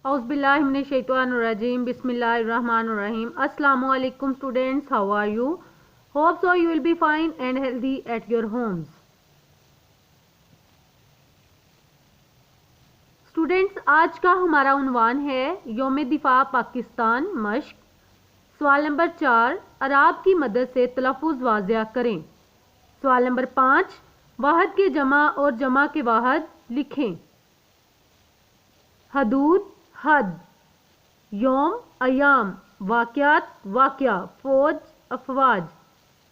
Auzubillahiminash-shaytanir-rajim. Bismillahir-rahmanir-rahim. Assalamu alaikum students. How are you? Hope so you will be fine and healthy at your homes. Students, आज का हमारा उन्वान है यौम दिफा पाकिस्तान मश्क। सवाल नंबर 4, अराब की मदद से तलफ़ुज़ वाज़िया करें। सवाल नंबर 5, वाहद के जमा और जमा के वाहद लिखें। हदूद हद, यौम अयाम, वाक़यात वाक़या, फ़ौज अफ़वाज,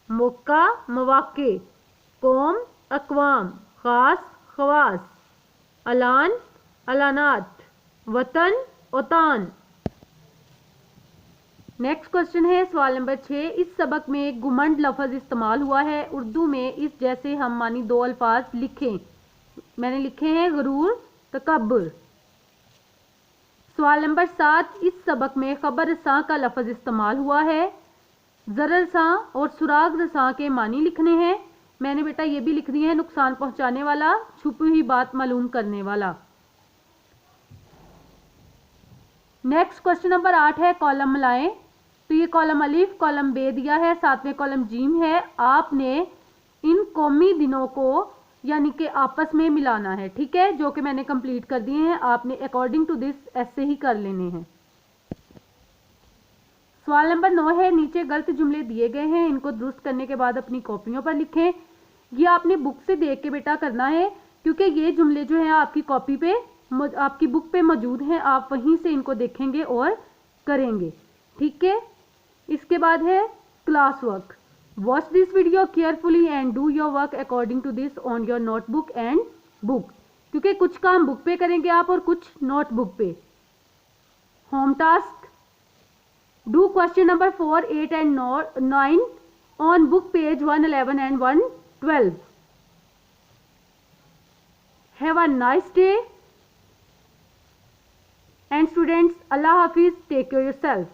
मौका मवाक़े, कौम अक़वाम, ख़ास ख़वास, अलान अलानात, वतन ओतान। नेक्स्ट क्वेश्चन है सवाल नंबर 6, इस सबक में गुमंड लफ्ज़ इस्तेमाल हुआ है। उर्दू में इस जैसे हम मानी दो अल्फाज लिखें। मैंने लिखे हैं गरूर तकब्बुर। सवाल नंबर 7, इस सबक में खबर रसां का लफ्ज़ इस्तेमाल हुआ है। ज़रर रसां और सुराग रसां के मानी लिखने हैं। मैंने बेटा ये भी लिख दिए हैं, नुकसान पहुंचाने वाला, छुपी हुई बात मालूम करने वाला। नेक्स्ट क्वेश्चन नंबर 8 है कॉलम मिलाएं। तो ये कॉलम अलिफ कॉलम बे दिया है, साथ में कॉलम जीम है। आपने इन कौमी दिनों को यानी कि आपस में मिलाना है, ठीक है, जो कि मैंने कंप्लीट कर दिए हैं। आपने अकॉर्डिंग टू दिस ऐसे ही कर लेने हैं। सवाल नंबर 9 है, नीचे गलत जुमले दिए गए हैं, इनको दुरुस्त करने के बाद अपनी कॉपियों पर लिखें। ये आपने बुक से देख के बेटा करना है, क्योंकि ये जुमले जो हैं आपकी कॉपी पे आपकी बुक पे मौजूद हैं। आप वहीं से इनको देखेंगे और करेंगे, ठीक है। इसके बाद है class work. Watch this video carefully and do your work according to this on your notebook and book, क्योंकि कुछ काम बुक पे करेंगे आप और कुछ नोटबुक पे। Home task, do question number 4, 8 and 9 on book page 111 and 112। Have a nice day and students, अल्लाह हाफिज, टेक केयर योरसेल्फ।